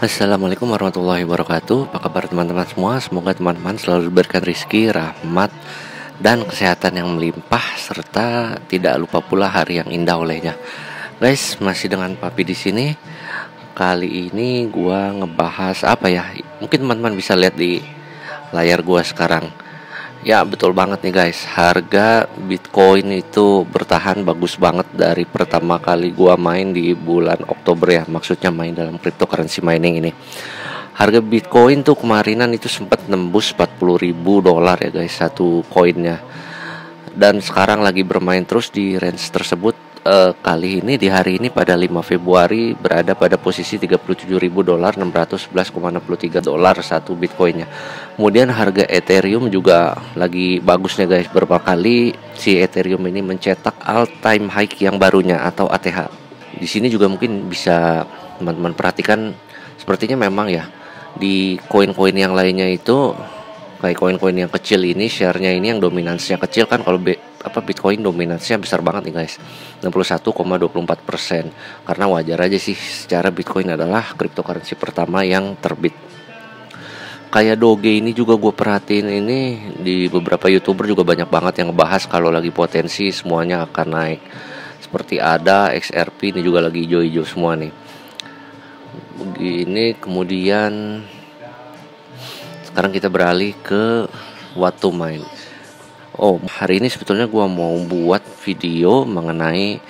Assalamualaikum warahmatullahi wabarakatuh. Apa kabar teman-teman semua? Semoga teman-teman selalu diberikan rizki, rahmat, dan kesehatan yang melimpah, serta tidak lupa pula hari yang indah olehnya. Guys, masih dengan Papi di sini. Kali ini gua ngebahas apa ya? Mungkin teman-teman bisa lihat di layar gua sekarang. Ya, betul banget nih guys. Harga Bitcoin itu bertahan bagus banget dari pertama kali gua main di bulan Oktober ya. Maksudnya main dalam cryptocurrency mining ini. Harga Bitcoin tuh kemarinan itu sempat nembus 40.000 dolar ya guys, satu koinnya. Dan sekarang lagi bermain terus di range tersebut. Kali ini di hari ini pada 5 Februari berada pada posisi 37.000 dolar, 611,63 dolar satu Bitcoinnya. Kemudian harga Ethereum juga lagi bagusnya guys. Beberapa kali si Ethereum ini mencetak all time high yang barunya atau ATH. Di sini juga mungkin bisa teman-teman perhatikan, sepertinya memang ya di koin-koin yang lainnya itu kayak koin-koin yang kecil ini, share-nya ini yang dominansinya kecil kan. Kalau Bitcoin dominansinya besar banget nih guys, 61,24%. Karena wajar aja sih, secara Bitcoin adalah cryptocurrency pertama yang terbit. Kayak Doge ini juga gue perhatiin, ini di beberapa YouTuber juga banyak banget yang ngebahas kalau lagi potensi semuanya akan naik. Seperti ada XRP ini juga lagi hijau-hijau semua nih. Begini, kemudian sekarang kita beralih ke what to mine. Hari ini sebetulnya gue mau buat video mengenai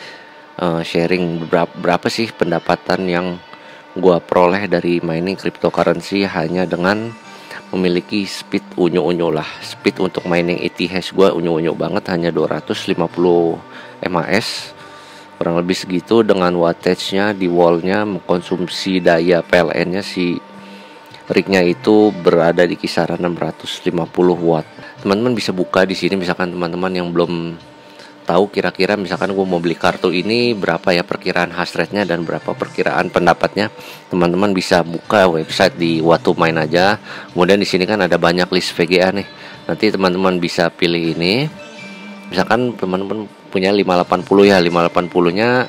sharing berapa sih pendapatan yang gue peroleh dari mining cryptocurrency hanya dengan memiliki speed unyu-unyu lah. Speed untuk mining ETH gue unyu-unyu banget, hanya 250 MAS, kurang lebih segitu. Dengan wattage-nya di wall-nya mengkonsumsi daya PLN-nya si rignya itu berada di kisaran 650 watt. Teman-teman bisa buka di sini, misalkan teman-teman yang belum tahu kira-kira misalkan gue mau beli kartu ini berapa ya perkiraan hash rate-nya dan berapa perkiraan pendapatnya, teman-teman bisa buka website di What to Mine aja. Kemudian di sini kan ada banyak list VGA nih. Nanti teman-teman bisa pilih ini. Misalkan teman-teman punya 580 ya, 580-nya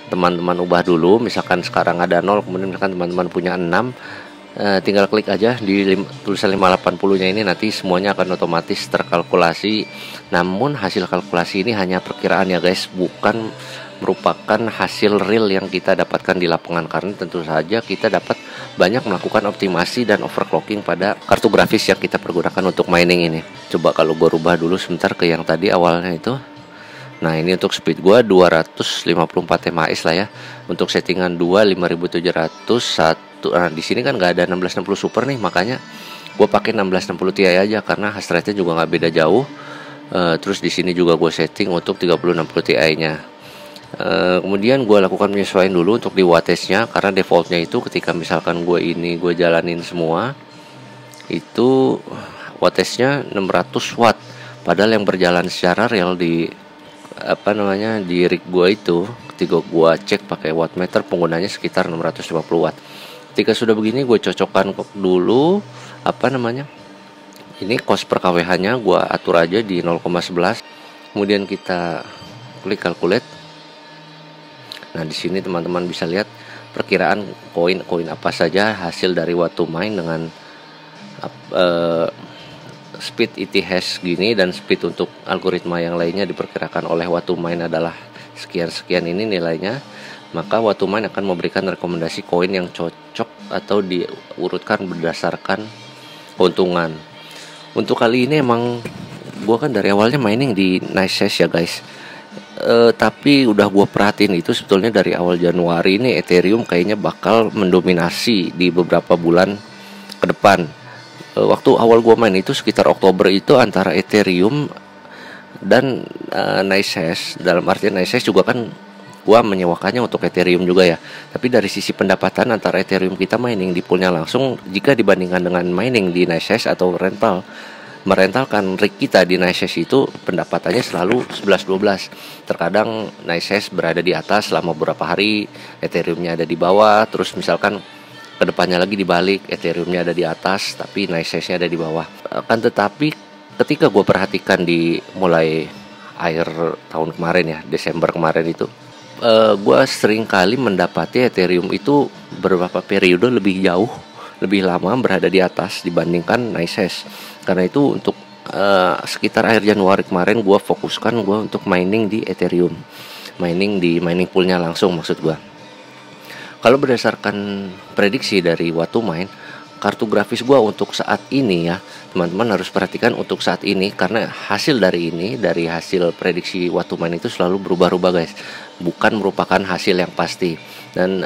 teman-teman ubah dulu. Misalkan sekarang ada 0, kemudian misalkan teman-teman punya 6, tinggal klik aja di tulisan 580-nya ini, nanti semuanya akan otomatis terkalkulasi. Namun hasil kalkulasi ini hanya perkiraan ya guys, bukan merupakan hasil real yang kita dapatkan di lapangan, karena tentu saja kita dapat banyak melakukan optimasi dan overclocking pada kartu grafis yang kita pergunakan untuk mining ini. Coba kalau gue rubah dulu sebentar ke yang tadi awalnya itu. Nah, ini untuk speed gua 254 MAS lah ya. Untuk settingan 2 5701. Nah, di sini kan nggak ada 1660 super nih, makanya gua pakai 1660 Ti aja karena hash rate-nya juga nggak beda jauh. Terus di sini juga gue setting untuk 3060 Ti-nya. Kemudian gue lakukan penyesuaian dulu untuk di wattage-nya, karena defaultnya itu ketika misalkan gue jalanin semua itu wattage-nya 600 watt. Padahal yang berjalan secara real di rig gua itu, ketika gua cek pakai wattmeter, penggunanya sekitar 650 watt. Ketika sudah begini, gue cocokkan dulu ini cost per kWh nya gua atur aja di 0,11. kemudian kita klik calculate. Nah, di sini teman-teman bisa lihat perkiraan koin apa saja hasil dari what to mine dengan speed ETH gini, dan speed untuk algoritma yang lainnya diperkirakan oleh What to Mine adalah sekian-sekian ini nilainya. Maka What to Mine akan memberikan rekomendasi koin yang cocok atau diurutkan berdasarkan keuntungan. Untuk kali ini emang gue kan dari awalnya mining di NiceHash ya guys. Tapi udah gue perhatiin itu sebetulnya dari awal Januari ini Ethereum kayaknya bakal mendominasi di beberapa bulan ke depan. Waktu awal gue main itu sekitar Oktober itu antara Ethereum dan NiceHash. Dalam artian NiceHash juga kan gue menyewakannya untuk Ethereum juga ya. Tapi dari sisi pendapatan antara Ethereum kita mining di poolnya langsung, jika dibandingkan dengan mining di NiceHash atau merentalkan rig kita di NiceHash, itu pendapatannya selalu 11-12. Terkadang NiceHash berada di atas selama beberapa hari, Ethereumnya ada di bawah. Terus misalkan kedepannya lagi dibalik, Ethereumnya ada di atas tapi NiceHash-nya ada di bawah. Tetapi ketika gue perhatikan di mulai akhir tahun kemarin ya, Desember kemarin itu, gue sering kali mendapati Ethereum itu beberapa periode lebih jauh, lebih lama berada di atas dibandingkan NiceHash. Karena itu untuk sekitar akhir Januari kemarin gue fokuskan gue untuk mining di Ethereum, mining di mining poolnya langsung maksud gue. Kalau berdasarkan prediksi dari Watomine, kartu grafis gue untuk saat ini ya, teman-teman harus perhatikan untuk saat ini, karena hasil dari hasil prediksi Watomine itu selalu berubah-ubah guys, bukan merupakan hasil yang pasti. Dan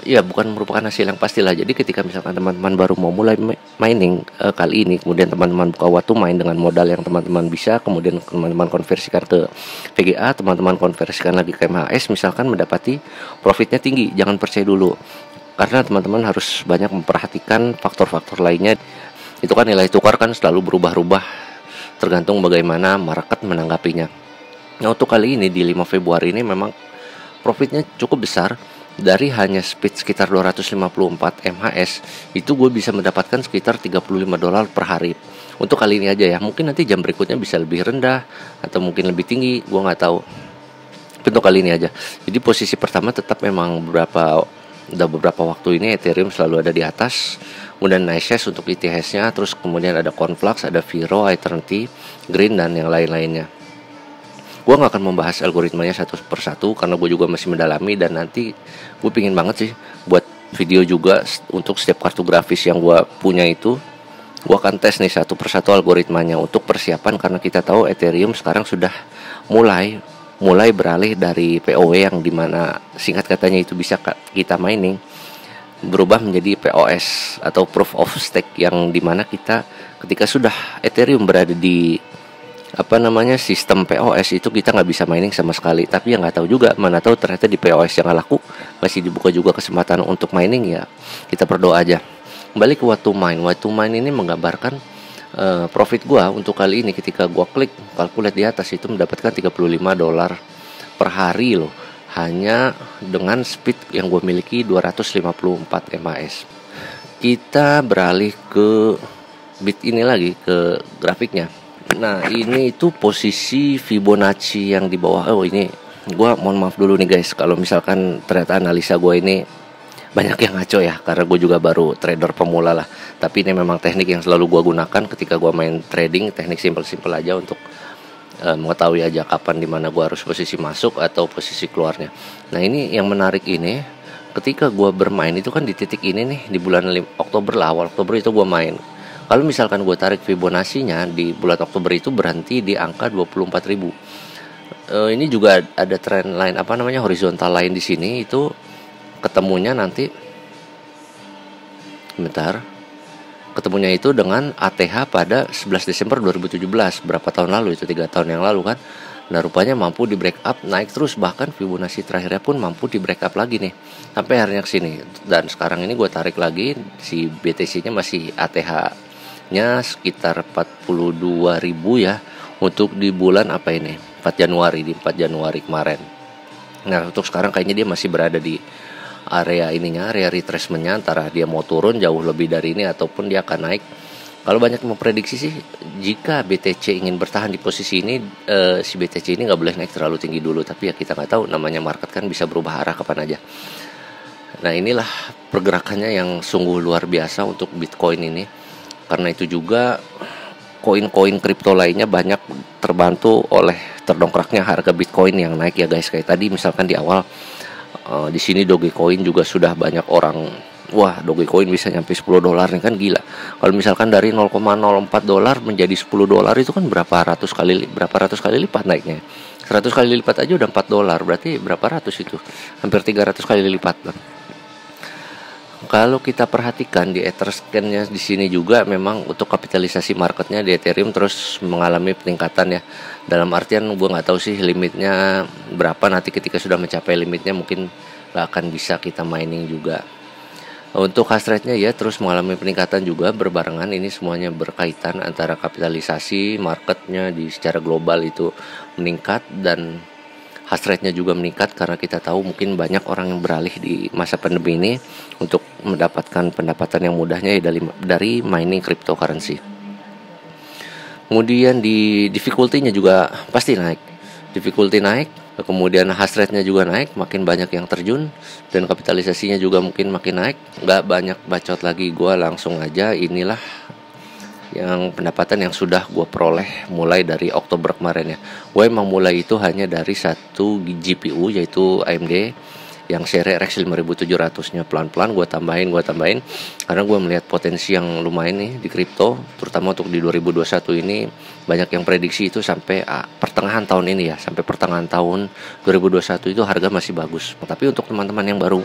ya bukan merupakan hasil yang pastilah. Jadi ketika misalkan teman-teman baru mau mulai mining kali ini, kemudian teman-teman buka Watomine dengan modal yang teman-teman bisa, kemudian teman-teman konversikan ke VGA, teman-teman konversikan lagi ke MHS, misalkan mendapati profitnya tinggi, jangan percaya dulu. Karena teman-teman harus banyak memperhatikan faktor-faktor lainnya. Itu kan nilai tukar kan selalu berubah-ubah tergantung bagaimana market menanggapinya. Nah untuk kali ini di 5 Februari ini memang profitnya cukup besar. Dari hanya speed sekitar 254 MHS, itu gue bisa mendapatkan sekitar $35 per hari. Untuk kali ini aja ya, mungkin nanti jam berikutnya bisa lebih rendah atau mungkin lebih tinggi, gue nggak tahu. Untuk kali ini aja. Jadi posisi pertama tetap memang udah beberapa waktu ini Ethereum selalu ada di atas. Kemudian NiceHash untuk ETH-nya, terus kemudian ada Conflux, ada Viro, Eternity, Green, dan yang lain-lainnya. Gue gak akan membahas algoritmanya satu persatu karena gue juga masih mendalami, dan nanti gue pingin banget sih buat video juga untuk setiap kartu grafis yang gue punya itu. Gue akan tes nih satu persatu algoritmanya untuk persiapan, karena kita tahu Ethereum sekarang sudah mulai beralih dari POW yang dimana singkat katanya itu bisa kita mining, berubah menjadi POS atau Proof of Stake, yang dimana kita ketika sudah Ethereum berada di sistem POS itu kita nggak bisa mining sama sekali. Tapi yang nggak tahu juga, mana tahu ternyata di POS yang laku masih dibuka juga kesempatan untuk mining, ya kita berdoa aja. Kembali ke Watomine. Watomine ini menggambarkan profit gua untuk kali ini ketika gua klik kalkulate di atas itu mendapatkan $35 per hari loh, hanya dengan speed yang gua miliki 254 MHz. Kita beralih ke bit ini lagi, ke grafiknya. Nah ini itu posisi Fibonacci yang di bawah. Oh ini gue mohon maaf dulu nih guys kalau misalkan ternyata analisa gue ini banyak yang ngaco ya, karena gue juga baru trader pemula lah. Tapi ini memang teknik yang selalu gue gunakan ketika gue main trading, teknik simple-simple aja untuk mengetahui aja kapan dimana gue harus posisi masuk atau posisi keluarnya. Nah ini yang menarik ini, ketika gue bermain itu kan di titik ini nih, di bulan Oktober lah, awal Oktober itu gue main. Kalau misalkan gue tarik Fibonacci-nya di bulan Oktober itu berhenti di angka 24.000. Ini juga ada trend line horizontal line di sini, itu ketemunya nanti ketemunya itu dengan ATH pada 11 Desember 2017, berapa tahun lalu itu, 3 tahun yang lalu kan. Nah rupanya mampu di break up, naik terus, bahkan Fibonacci terakhirnya pun mampu di break up lagi nih sampai akhirnya ke sini. Dan sekarang ini gue tarik lagi, si BTC-nya masih ATH-nya sekitar 42.000 ya, untuk di bulan 4 Januari kemarin. Nah untuk sekarang kayaknya dia masih berada di area retracement-nya, antara dia mau turun jauh lebih dari ini ataupun dia akan naik. Kalau banyak memprediksi sih, jika BTC ingin bertahan di posisi ini, si BTC ini nggak boleh naik terlalu tinggi dulu. Tapi ya kita nggak tahu, namanya market kan bisa berubah arah kapan aja. Nah inilah pergerakannya yang sungguh luar biasa untuk Bitcoin ini. Karena itu juga koin-koin kripto lainnya banyak terbantu oleh terdongkraknya harga Bitcoin yang naik ya guys. Kayak tadi misalkan di awal, di sini Dogecoin juga sudah banyak orang, wah Dogecoin bisa nyampe $10 nih kan gila. Kalau misalkan dari $0,04 menjadi $10 itu kan berapa ratus kali lipat naiknya. 100 kali lipat aja udah $4, berarti berapa ratus itu? Hampir 300 kali lipat kan. Kalau kita perhatikan di Etherscan-nya di sini juga memang untuk kapitalisasi marketnya di Ethereum terus mengalami peningkatan ya. Dalam artian gue nggak tahu sih limitnya berapa, nanti ketika sudah mencapai limitnya mungkin nggak akan bisa kita mining juga. Untuk hash rate-nya ya terus mengalami peningkatan juga berbarengan, ini semuanya berkaitan antara kapitalisasi marketnya di secara global itu meningkat dan hash rate-nya juga meningkat, karena kita tahu mungkin banyak orang yang beralih di masa pandemi ini untuk mendapatkan pendapatan yang mudahnya ya dari mining cryptocurrency. Kemudian di difficulty-nya juga pasti naik. Difficulty naik Kemudian hash rate-nya juga naik, makin banyak yang terjun, dan kapitalisasinya juga mungkin makin naik. Nggak banyak bacot lagi, gue langsung aja inilah yang pendapatan yang sudah gue peroleh mulai dari Oktober kemarin ya. Gue emang mulai itu hanya dari satu GPU yaitu AMD yang seri RX 5700-nya, pelan-pelan gue tambahin karena gue melihat potensi yang lumayan nih di kripto, terutama untuk di 2021 ini. Banyak yang prediksi itu sampai pertengahan tahun ini ya, sampai pertengahan tahun 2021 itu harga masih bagus. Tapi untuk teman-teman yang baru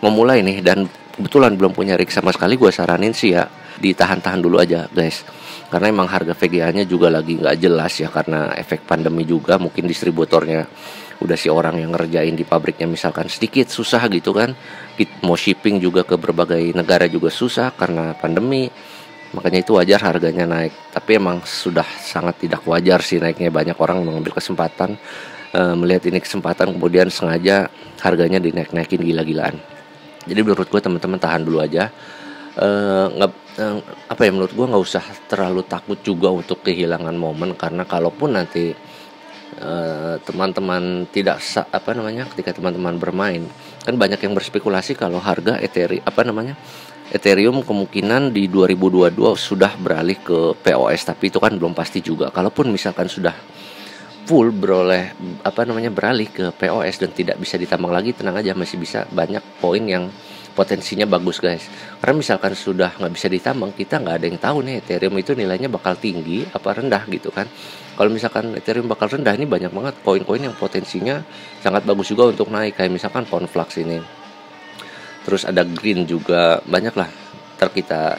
memulai nih dan kebetulan belum punya rig sama sekali, gue saranin sih ya ditahan-tahan dulu aja guys, karena emang harga VGA-nya juga lagi nggak jelas ya, karena efek pandemi juga. Mungkin distributornya udah si orang yang ngerjain di pabriknya misalkan sedikit susah gitu kan, mau shipping juga ke berbagai negara juga susah karena pandemi, makanya itu wajar harganya naik. Tapi emang sudah sangat tidak wajar sih naiknya. Banyak orang mengambil kesempatan, melihat ini kesempatan, kemudian sengaja harganya dinaik-naikin gila-gilaan. Jadi menurut gue teman-teman tahan dulu aja. Menurut gue nggak usah terlalu takut juga untuk kehilangan momen, karena kalaupun nanti teman-teman ketika teman-teman bermain, kan banyak yang berspekulasi kalau harga Ethereum kemungkinan di 2022 sudah beralih ke POS, tapi itu kan belum pasti juga. Kalaupun misalkan sudah full beralih ke POS dan tidak bisa ditambang lagi, tenang aja, masih bisa banyak poin yang potensinya bagus guys. Karena misalkan sudah nggak bisa ditambang, kita nggak ada yang tahu nih Ethereum itu nilainya bakal tinggi apa rendah gitu kan. Kalau misalkan Ethereum bakal rendah, ini banyak banget koin-koin yang potensinya sangat bagus juga untuk naik, kayak misalkan Conflux ini. Terus ada Green juga, banyak lah.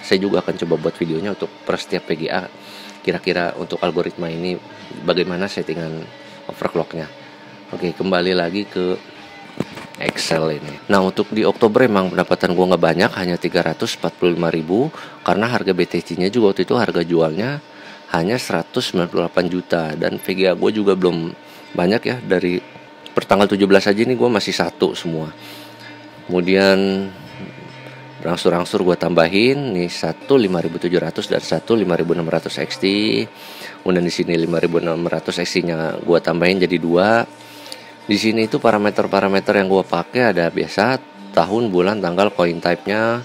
Saya juga akan coba buat videonya untuk per setiap PGA, kira-kira untuk algoritma ini bagaimana settingan overclocknya. Oke, kembali lagi ke Excel ini. Nah, untuk di Oktober emang pendapatan gue nggak banyak, hanya 345.000, karena harga BTC-nya juga waktu itu harga jualnya hanya 198 juta, dan VGA gue juga belum banyak ya. Dari pertanggal 17 aja nih gue masih satu semua. Kemudian berangsur-angsur gue tambahin nih, 1 5.700 dan 1 5.600 XT. Kemudian di sini 5.600 XT-nya gue tambahin jadi 2. Di sini itu parameter-parameter yang gue pakai ada biasa tahun, bulan, tanggal, coin type-nya,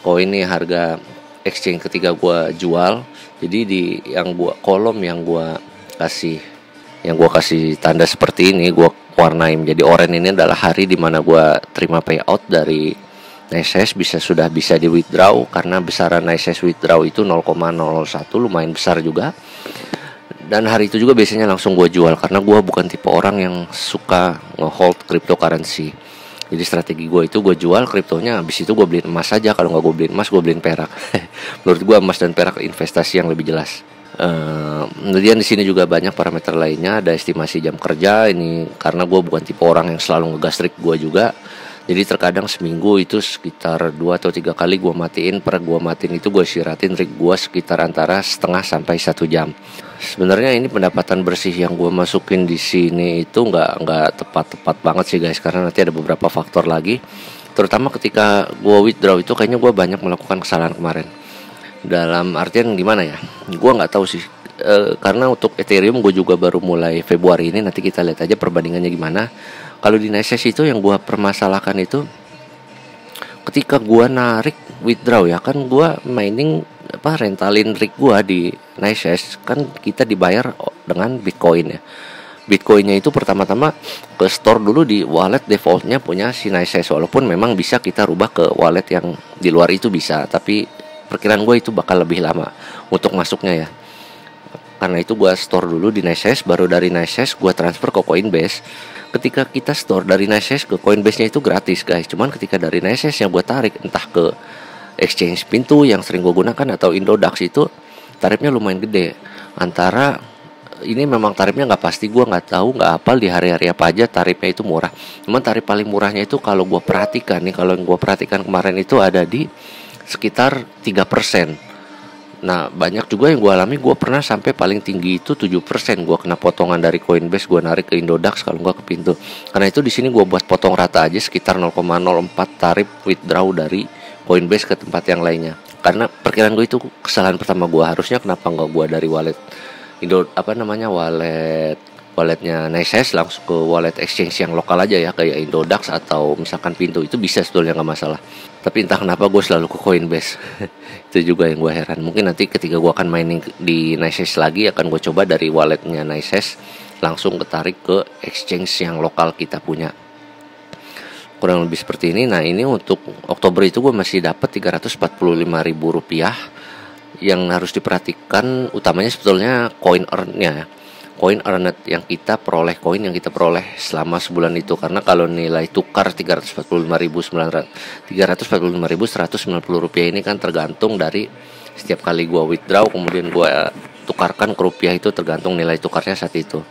koin nih, harga exchange ketika gue jual. Jadi di kolom yang gue kasih tanda seperti ini, gue warnain menjadi oranye. Ini adalah hari dimana gue terima payout dari NiceHash, sudah bisa di withdraw, karena besaran NiceHash withdraw itu 0,01, lumayan besar juga. Dan hari itu juga biasanya langsung gue jual, karena gue bukan tipe orang yang suka nge-hold cryptocurrency. Jadi strategi gue itu gue jual kriptonya, habis itu gue beliin emas saja. Kalau nggak gue beliin emas, gue beliin perak. Menurut gue emas dan perak investasi yang lebih jelas. Kemudian di sini juga banyak parameter lainnya, ada estimasi jam kerja ini, karena gue bukan tipe orang yang selalu ngegas rig gue juga. Jadi terkadang seminggu itu sekitar 2 atau 3 kali gue matiin. Per gue matiin itu gue istirahatin rig gue sekitar antara setengah sampai 1 jam. Sebenarnya ini pendapatan bersih yang gue masukin di sini itu nggak tepat banget sih guys, karena nanti ada beberapa faktor lagi. Terutama ketika gue withdraw itu kayaknya gue banyak melakukan kesalahan kemarin. Dalam artian gimana ya? Gue nggak tahu sih. Karena untuk Ethereum gue juga baru mulai Februari ini, nanti kita lihat aja perbandingannya gimana. Kalau di NiceHash itu yang gue permasalahkan itu ketika gue narik withdraw ya, kan gue mining rentalin rig gue di NiceHash, kan kita dibayar dengan Bitcoin ya. Bitcoinnya itu pertama-tama ke store dulu di wallet defaultnya punya si NiceHash, walaupun memang bisa kita rubah ke wallet yang di luar itu bisa, tapi perkiraan gue itu bakal lebih lama untuk masuknya ya. Karena itu gue store dulu di NiceHash, baru dari NiceHash gue transfer ke Coinbase. Ketika kita store dari NiceHash ke Coinbase-nya itu gratis guys. Cuman ketika dari NiceHash yang gue tarik entah ke exchange pintu yang sering gue gunakan atau Indodax, itu tarifnya lumayan gede. Antara ini memang tarifnya nggak pasti, gue nggak tahu, nggak hafal di hari-hari apa aja tarifnya itu murah. Cuman tarif paling murahnya itu kalau gue perhatikan nih, kalau yang gue perhatikan kemarin itu ada di sekitar 3%. Nah banyak juga yang gue alami, gue pernah sampai paling tinggi itu 7%. Gue kena potongan dari Coinbase, gue narik ke Indodax kalau gue ke pintu. Karena itu di sini gue buat potong rata aja sekitar 0,04 tarif withdraw dari Coinbase ke tempat yang lainnya. Karena perkiraan gue itu kesalahan pertama gue, harusnya kenapa nggak gue dari wallet wallet walletnya NiceHash langsung ke wallet exchange yang lokal aja ya, kayak Indodax atau misalkan Pintu, itu bisa sebetulnya nggak masalah. Tapi entah kenapa gue selalu ke Coinbase. Itu juga yang gue heran. Mungkin nanti ketika gue akan mining di NiceHash lagi, akan gue coba dari walletnya NiceHash langsung ketarik ke exchange yang lokal kita punya. Kurang lebih seperti ini. Nah, ini untuk Oktober itu gue masih dapat Rp345.000. Yang harus diperhatikan utamanya sebetulnya coin earn-nya, koin earned yang kita peroleh, koin yang kita peroleh selama sebulan itu. Karena kalau nilai tukar Rp345.190 ini kan tergantung dari setiap kali gua withdraw kemudian gua tukarkan ke rupiah, itu tergantung nilai tukarnya saat itu.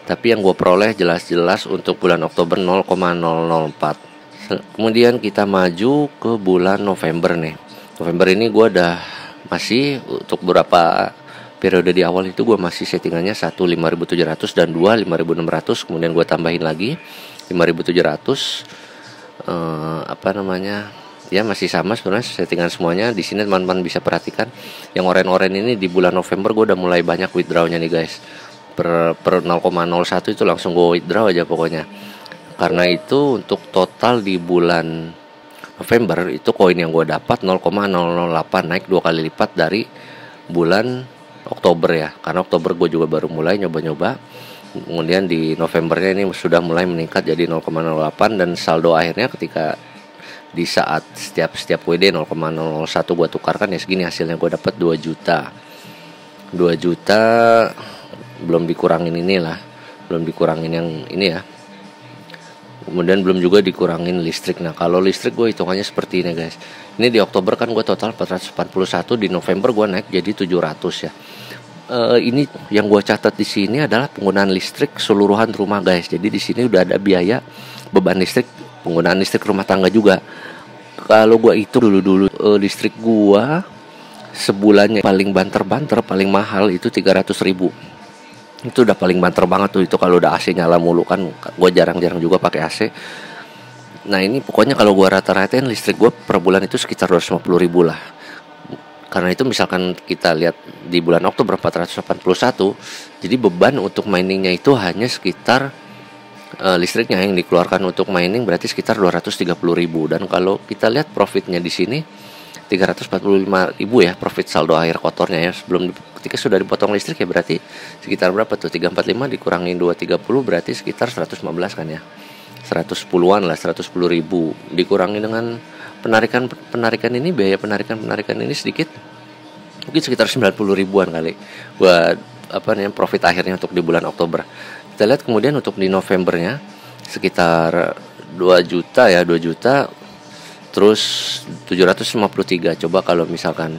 Tapi yang gua peroleh jelas-jelas untuk bulan Oktober 0,004. Kemudian kita maju ke bulan November nih. November ini gua udah masih untuk beberapa periode di awal itu gue masih settingannya 1 5.700 dan 2 5.600, kemudian gue tambahin lagi 5.700. Ya masih sama sebenarnya settingan semuanya. Di sini teman-teman bisa perhatikan yang oren-oren ini di bulan November gue udah mulai banyak withdrawnya nih guys. Per 0,01 itu langsung gue withdraw aja pokoknya. Karena itu untuk total di bulan November itu koin yang gue dapat 0,008, naik 2 kali lipat dari bulan Oktober ya. Karena Oktober gue juga baru mulai nyoba-nyoba. Kemudian di Novembernya ini sudah mulai meningkat jadi 0,08, dan saldo akhirnya ketika di saat setiap WD 0,01 gue tukarkan ya segini hasilnya. Gue dapat 2 juta. 2 juta belum dikurangin inilah, belum dikurangin yang ini ya. Kemudian belum juga dikurangin listrik. Nah, kalau listrik gue hitungannya seperti ini guys. Ini di Oktober kan gue total 441, di November gue naik jadi 700 ya. Ini yang gue catat di sini adalah penggunaan listrik keseluruhan rumah guys. Jadi di sini udah ada biaya beban listrik, penggunaan listrik rumah tangga juga. Kalau gue hitung dulu listrik gue sebulannya paling banter paling mahal itu 300.000. Itu udah paling banter banget tuh. Itu kalau udah AC nyala mulu kan, gue jarang-jarang juga pakai AC. Nah ini pokoknya kalau gue rata-ratain listrik gue per bulan itu sekitar 250.000 lah. Karena itu misalkan kita lihat di bulan Oktober 481, jadi beban untuk miningnya itu hanya sekitar listriknya yang dikeluarkan untuk mining berarti sekitar 230.000. Dan kalau kita lihat profitnya di sini 345.000 ya, profit saldo akhir kotornya ya, sebelum ketika sudah dipotong listrik ya, berarti sekitar berapa tuh, 345 dikurangin 230 berarti sekitar 115 kan ya, 110-an lah, 110.000 dikurangi dengan penarikan ini, biaya penarikan ini sedikit, mungkin sekitar 90.000-an kali buat profit akhirnya untuk di bulan Oktober. Kita lihat kemudian untuk di Novembernya sekitar 2 juta ya, 2 juta terus 753. Coba kalau misalkan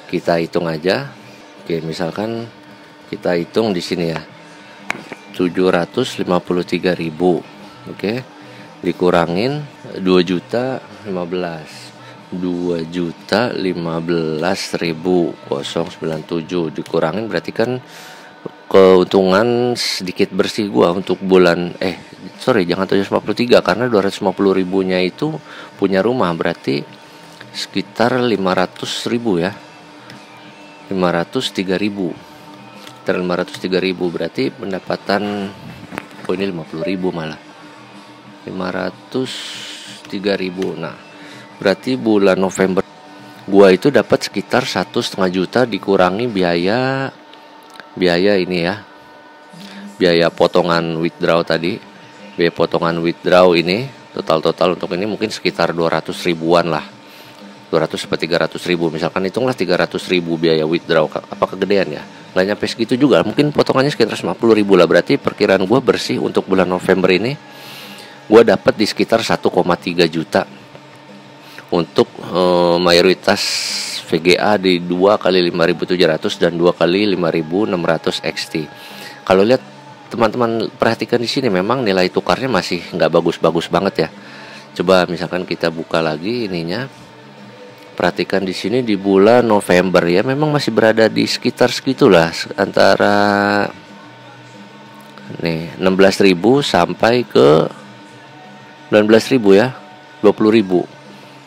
kita hitung aja. Oke, misalkan kita hitung di sini ya. 753.000. Oke. Dikurangin 2 juta 15. 2 juta 15.000 097 dikurangin berarti kan keuntungan sedikit bersih gua untuk bulan jangan 753 karena 250.000-nya itu punya rumah, berarti sekitar 500.000 ya. 503.000. Sekitar 503.000 berarti pendapatan ini 50.000 malah. 503.000. Nah, berarti bulan November gua itu dapat sekitar 1,5 juta dikurangi biaya ini ya. Biaya potongan withdraw tadi. Biaya potongan withdraw ini total untuk ini mungkin sekitar 200.000-an lah. 200 sampai 300.000 misalkan, hitunglah 300.000 biaya withdraw. Apa kegedean ya? Nggak nyampe segitu juga, mungkin potongannya sekitar 50.000 lah. Berarti perkiraan gue bersih untuk bulan November ini gue dapat di sekitar 1,3 juta untuk mayoritas VGA di 2 kali 5.700 dan 2 kali 5.600 XT. Kalau lihat teman-teman perhatikan di sini memang nilai tukarnya masih nggak bagus-bagus banget ya. Coba misalkan kita buka lagi ininya, perhatikan di sini di bulan November ya, memang masih berada di sekitar segitulah, antara nih 16.000 sampai ke 19.000 ya, 20.000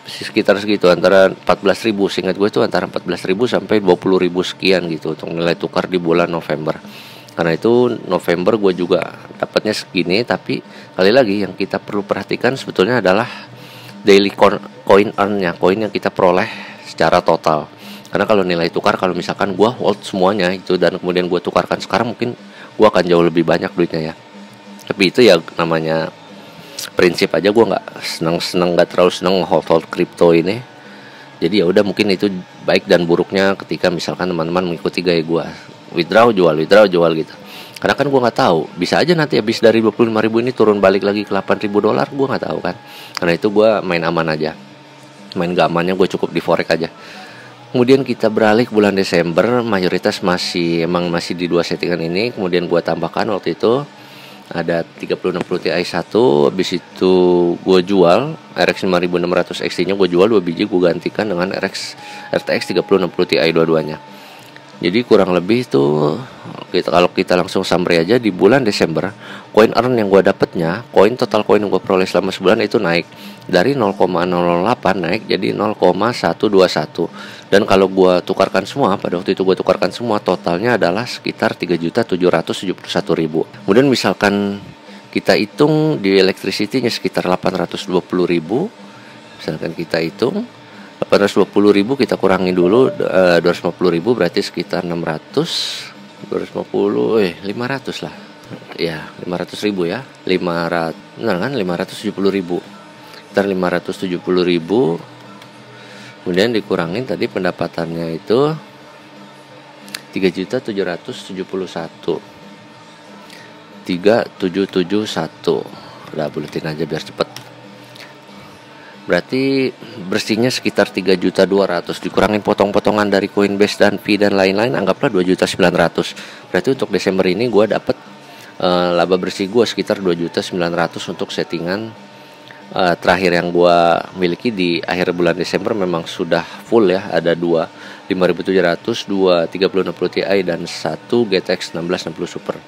sekitar segitu, antara 14.000 seingat gue itu antara 14.000 sampai 20.000 sekian gitu untuk nilai tukar di bulan November. Karena itu November gue juga dapatnya segini. Tapi kali lagi yang kita perlu perhatikan sebetulnya adalah daily coin earn-nya, koin yang kita peroleh secara total. Karena kalau nilai tukar, kalau misalkan gue hold semuanya itu dan kemudian gue tukarkan sekarang, mungkin gue akan jauh lebih banyak duitnya ya. Tapi itu ya namanya prinsip aja, gue nggak nggak terlalu seneng hold crypto ini. Jadi ya udah, mungkin itu baik dan buruknya ketika misalkan teman-teman mengikuti gaya gue, withdraw jual gitu. Karena kan gue nggak tahu, bisa aja nanti habis dari 25.000 ini turun balik lagi ke $8.000, gue nggak tahu kan. Karena itu gue main aman aja, main gak amannya gue cukup di forex aja. Kemudian kita beralih ke bulan Desember, mayoritas masih di dua settingan ini. Kemudian gue tambahkan waktu itu ada 3060 Ti 1, habis itu gue jual RX 5600 XT nya, gue jual 2 biji, gue gantikan dengan RTX 3060 Ti dua-duanya. Jadi kurang lebih itu kalau kita langsung summary aja, di bulan Desember koin earn yang gue dapetnya, total koin yang gue peroleh selama sebulan itu naik dari 0,008 naik jadi 0,121. Dan kalau gue tukarkan semua, pada waktu itu gue tukarkan semua, totalnya adalah sekitar 3.771.000. Kemudian misalkan kita hitung di electricity-nya sekitar 820.000, misalkan kita hitung 820.000 kita kurangi dulu 250.000, berarti sekitar 500 lah ya, 500.000 ya, 500 benar kan, 570.000 sekitar 570.000. Kemudian dikurangin tadi pendapatannya itu 3.771 udah buletin aja biar cepet. Berarti bersihnya sekitar 3.200.000, dikurangin potong-potongan dari Coinbase dan fee dan lain-lain, anggaplah 2.900.000. Berarti untuk Desember ini gue dapet laba bersih gue sekitar 2.900.000 untuk settingan terakhir yang gue miliki di akhir bulan Desember. Memang sudah full ya, ada 2 5.700, 2 3060 Ti dan 1 GTX 1660 Super.